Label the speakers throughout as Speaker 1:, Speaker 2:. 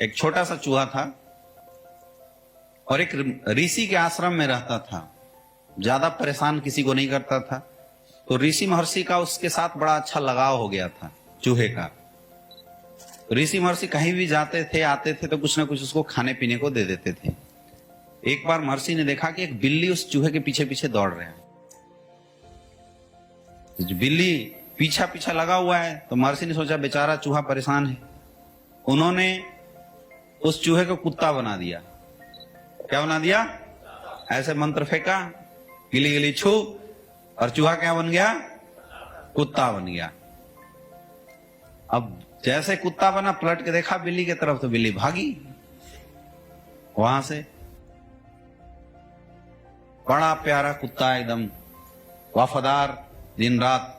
Speaker 1: एक छोटा सा चूहा था और एक ऋषि के आश्रम में रहता था। ज्यादा परेशान किसी को नहीं करता था। तो ऋषि महर्षि का उसके साथ बड़ा अच्छा लगाव हो गया था चूहे का। ऋषि महर्षि कहीं भी जाते थे आते थे तो कुछ ना कुछ उसको खाने पीने को दे देते थे। एक बार महर्षि ने देखा कि एक बिल्ली उस चूहे के पीछे पीछे दौड़ रहा है। बिल्ली पीछा पीछा लगा हुआ है तो महर्षि ने सोचा बेचारा चूहा परेशान है। उन्होंने उस चूहे को कुत्ता बना दिया। क्या बना दिया? ऐसे मंत्र फेंका, गिली गिली छू, और चूहा क्या बन गया? कुत्ता बन गया। अब जैसे कुत्ता बना पलट के देखा बिल्ली की तरफ तो बिल्ली भागी वहां से। बड़ा प्यारा कुत्ता, एकदम वफादार, दिन रात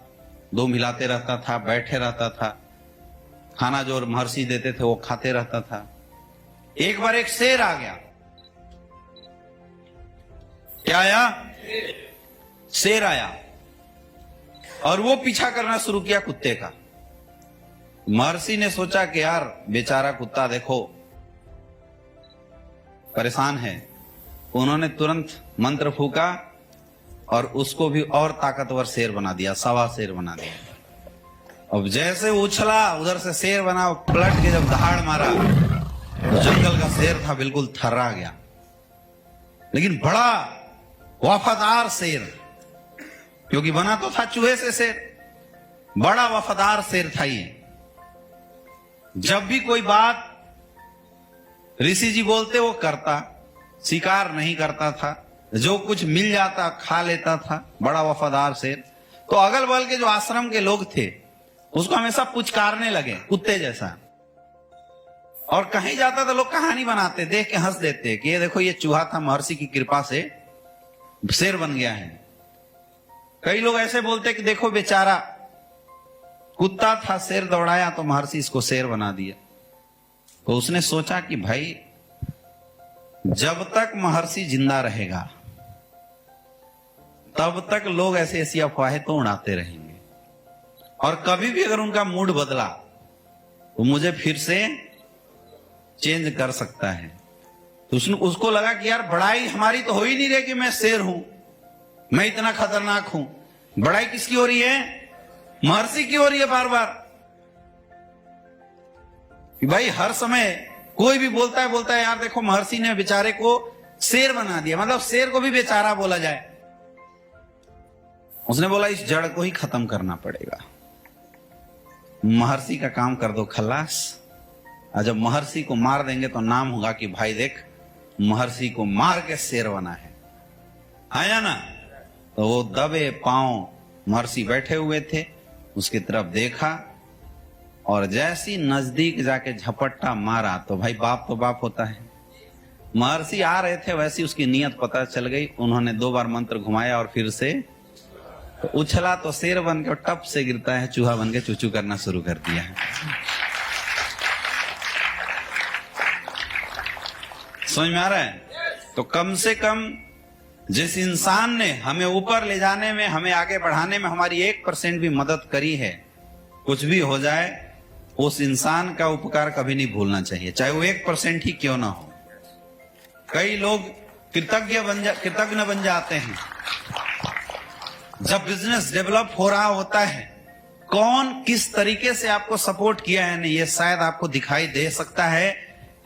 Speaker 1: दो मिलाते रहता था, बैठे रहता था, खाना जो महर्षि देते थे वो खाते रहता था। एक बार एक शेर आ गया। क्या आया? शेर आया और वो पीछा करना शुरू किया कुत्ते का। महर्षि ने सोचा कि यार बेचारा कुत्ता देखो परेशान है। उन्होंने तुरंत मंत्र फूका और उसको भी और ताकतवर शेर बना दिया, सवा शेर बना दिया। अब जैसे उछला उधर से शेर बना, पलट के जब दहाड़ मारा तो जंगल का शेर था बिल्कुल थर्रा गया। लेकिन बड़ा वफादार शेर, क्योंकि बना तो था चूहे से शेर, बड़ा वफादार शेर था ये। जब भी कोई बात ऋषि जी बोलते वो करता, शिकार नहीं करता था, जो कुछ मिल जाता खा लेता था, बड़ा वफादार शेर। तो अगल बगल के जो आश्रम के लोग थे उसको हमेशा पुचकारने लगे कुत्ते जैसा। और कहीं जाता तो लोग कहानी बनाते, देख के हंस देते कि ये देखो ये चूहा था, महर्षि की कृपा से शेर बन गया है। कई लोग ऐसे बोलते कि देखो बेचारा कुत्ता था, शेर दौड़ाया तो महर्षि इसको शेर बना दिया। तो उसने सोचा कि भाई जब तक महर्षि जिंदा रहेगा तब तक लोग ऐसी ऐसी अफवाहें तो उड़ाते रहेंगे, और कभी भी अगर उनका मूड बदला तो मुझे फिर से चेंज कर सकता है। तो उसको लगा कि यार बड़ाई हमारी तो हो ही नहीं रही कि मैं शेर हूं, मैं इतना खतरनाक हूं। बड़ाई किसकी हो रही है? महर्षि की हो रही है बार बार। कि भाई हर समय कोई भी बोलता है यार देखो महर्षि ने बेचारे को शेर बना दिया, मतलब शेर को भी बेचारा बोला जाए। उसने बोला इस जड़ को ही खत्म करना पड़ेगा, महर्षि का काम कर दो खल्लास। और जब महर्षि को मार देंगे तो नाम होगा कि भाई देख महर्षि को मार के शेर बना है, आया ना। तो वो दबे पांव महर्षि बैठे हुए थे, उसकी तरफ देखा और जैसी नजदीक जाके झपट्टा मारा तो भाई बाप तो बाप होता है। महर्षि आ रहे थे वैसी उसकी नीयत पता चल गई। उन्होंने 2 बार मंत्र घुमाया और फिर से तो उछला तो शेर बन के टप से गिरता है, चूहा बन के चूचू करना शुरू कर दिया है। समझ में आ रहा है? तो कम से कम जिस इंसान ने हमें ऊपर ले जाने में, हमें आगे बढ़ाने में हमारी 1% भी मदद करी है, कुछ भी हो जाए उस इंसान का उपकार कभी नहीं भूलना चाहिए, चाहे वो 1% ही क्यों ना हो। कई लोग कृतज्ञ बन जाते हैं। जब बिजनेस डेवलप हो रहा होता है, कौन किस तरीके से आपको सपोर्ट किया है नहीं ये शायद आपको दिखाई दे सकता है,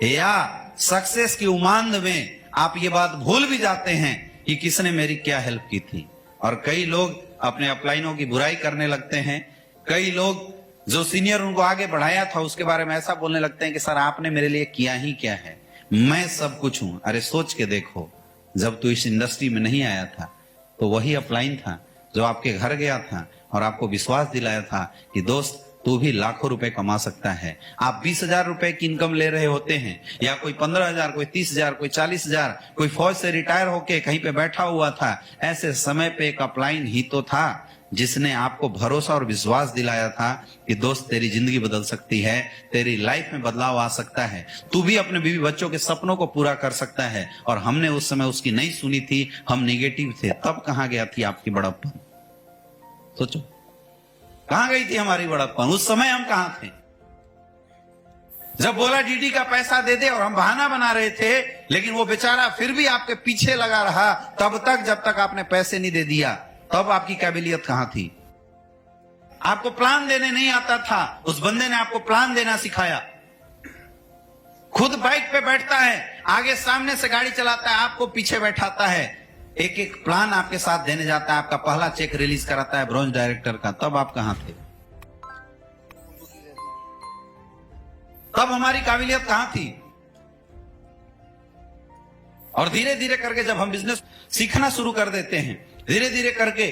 Speaker 1: या सक्सेस की उमांद में आप ये बात भूल भी जाते हैं कि किसने मेरी क्या हेल्प की थी। और कई लोग अपने अपलाइनों की बुराई करने लगते हैं। कई लोग जो सीनियर उनको आगे बढ़ाया था उसके बारे में ऐसा बोलने लगते हैं कि सर आपने मेरे लिए किया ही क्या है, मैं सब कुछ हूं। अरे सोच के देखो, जब तू इस इंडस्ट्री में नहीं आया था तो वही अपलाइन था जो आपके घर गया था और आपको विश्वास दिलाया था कि दोस्त तू भी लाखों रुपए कमा सकता है। आप 20,000 रुपए की इनकम ले रहे होते हैं, या कोई 15,000, कोई 30,000, कोई 40,000, कोई फौज से रिटायर होके कहीं पे बैठा हुआ था। ऐसे समय पे एक अपलाइन ही तो था जिसने आपको भरोसा और विश्वास दिलाया था कि दोस्त तेरी जिंदगी बदल सकती है, तेरी लाइफ में बदलाव आ सकता है, तू भी अपने बीवी बच्चों के सपनों को पूरा कर सकता है। और हमने उस समय उसकी नहीं सुनी थी, हम निगेटिव थे। तब कहां गया थी आपकी बड़प्पन? सोचो कहां गई थी हमारी बड़प्पन? उस समय हम कहां थे? जब बोला डीडी का पैसा दे दे और हम बहाना बना रहे थे, लेकिन वो बेचारा फिर भी आपके पीछे लगा रहा तब तक, जब तक आपने पैसे नहीं दे दिया। तब आपकी काबिलियत कहां थी? आपको प्लान देने नहीं आता था, उस बंदे ने आपको प्लान देना सिखाया। खुद बाइक पे बैठता है, आगे सामने से गाड़ी चलाता है, आपको पीछे बैठाता है, एक एक प्लान आपके साथ देने जाता है, आपका पहला चेक रिलीज कराता है ब्रॉन्ज डायरेक्टर का। तब आप कहां थे? तब हमारी काबिलियत कहां थी? और धीरे धीरे करके जब हम बिजनेस सीखना शुरू कर देते हैं, धीरे धीरे करके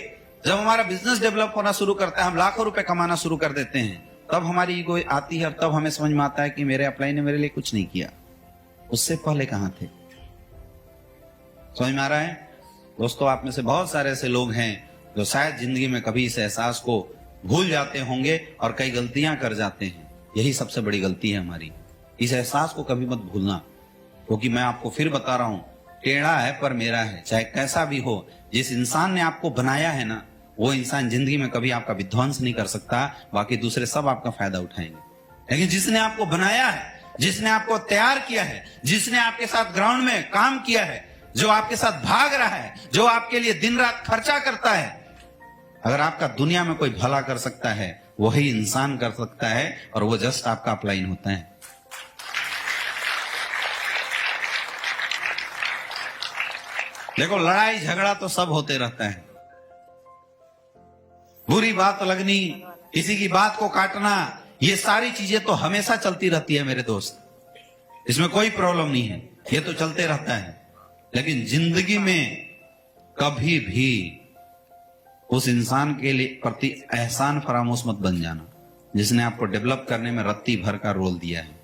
Speaker 1: जब हमारा बिजनेस डेवलप होना शुरू करता है, हम लाखों रुपए कमाना शुरू कर देते हैं, तब हमारी ईगो आती है और तब हमें समझ में आता है कि मेरे अपलाइन ने मेरे लिए कुछ नहीं किया। उससे पहले कहां थे? समझ में आ रहा है? दोस्तों, आप में से बहुत सारे ऐसे लोग हैं जो शायद जिंदगी में कभी इस एहसास को भूल जाते होंगे और कई गलतियां कर जाते हैं। यही सबसे बड़ी गलती है हमारी। इस एहसास को कभी मत भूलना, क्योंकि मैं आपको फिर बता रहा हूं, टेढ़ा है पर मेरा है। चाहे कैसा भी हो, जिस इंसान ने आपको बनाया है ना, वो इंसान जिंदगी में कभी आपका विध्वंस नहीं कर सकता। बाकी दूसरे सब आपका फायदा उठाएंगे, लेकिन जिसने आपको बनाया है, जिसने आपको तैयार किया है, जिसने आपके साथ ग्राउंड में काम किया है, जो आपके साथ भाग रहा है, जो आपके लिए दिन रात खर्चा करता है, अगर आपका दुनिया में कोई भला कर सकता है, वही इंसान कर सकता है, और वो जस्ट आपका अपलाइन होता है। देखो, लड़ाई झगड़ा तो सब होते रहता है, बुरी बात लगनी, किसी की बात को काटना, ये सारी चीजें तो हमेशा चलती रहती है मेरे दोस्त, इसमें कोई प्रॉब्लम नहीं है, ये तो चलते रहता है। लेकिन जिंदगी में कभी भी उस इंसान के लिए प्रति एहसान फरामोश मत बन जाना जिसने आपको डेवलप करने में रत्ती भर का रोल दिया है।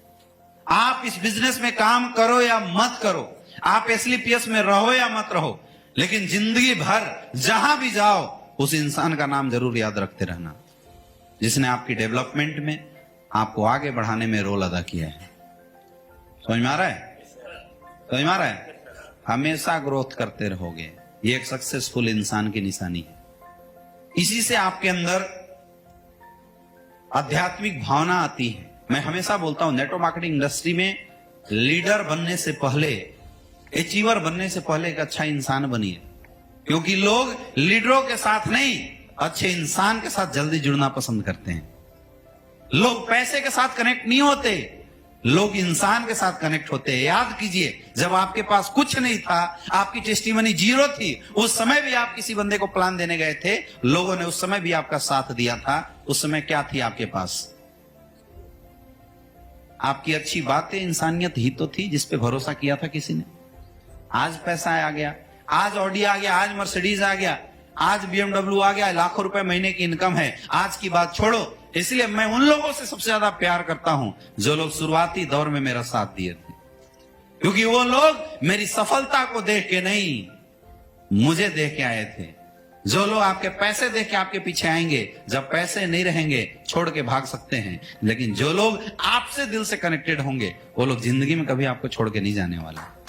Speaker 1: आप इस बिजनेस में काम करो या मत करो, आप एसलीपीएस में रहो या मत रहो, लेकिन जिंदगी भर जहां भी जाओ उस इंसान का नाम जरूर याद रखते रहना जिसने आपकी डेवलपमेंट में, आपको आगे बढ़ाने में रोल अदा किया है। समझ में आ रहा है? समझ में आ रहा है? हमेशा ग्रोथ करते रहोगे, ये एक सक्सेसफुल इंसान की निशानी है। इसी से आपके अंदर आध्यात्मिक भावना आती है। मैं हमेशा बोलता हूं, नेटवर्क मार्केटिंग इंडस्ट्री में लीडर बनने से पहले, अचीवर बनने से पहले एक अच्छा इंसान बनिए, क्योंकि लोग लीडरों के साथ नहीं, अच्छे इंसान के साथ जल्दी जुड़ना पसंद करते हैं। लोग पैसे के साथ कनेक्ट नहीं होते, लोग इंसान के साथ कनेक्ट होते हैं। याद कीजिए, जब आपके पास कुछ नहीं था, आपकी टेस्टिमनी जीरो थी, उस समय भी आप किसी बंदे को प्लान देने गए थे, लोगों ने उस समय भी आपका साथ दिया था। उस समय क्या थी आपके पास? आपकी अच्छी बातें, इंसानियत ही तो थी जिस पे भरोसा किया था किसी ने। आज पैसा आ गया, आज ऑडी आ गया, आज मर्सिडीज आ गया, आज BMW आ गया, लाखों रुपए महीने की इनकम है, आज की बात छोड़ो। इसलिए मैं उन लोगों से सबसे ज्यादा प्यार करता हूं जो लोग शुरुआती दौर में मेरा साथ दिए थे, क्योंकि वो लोग मेरी सफलता को देख के नहीं, मुझे देख के आए थे। जो लोग आपके पैसे देख के आपके पीछे आएंगे, जब पैसे नहीं रहेंगे छोड़ के भाग सकते हैं, लेकिन जो लोग आपसे दिल से कनेक्टेड होंगे, वो लोग जिंदगी में कभी आपको छोड़ के नहीं जाने वाले।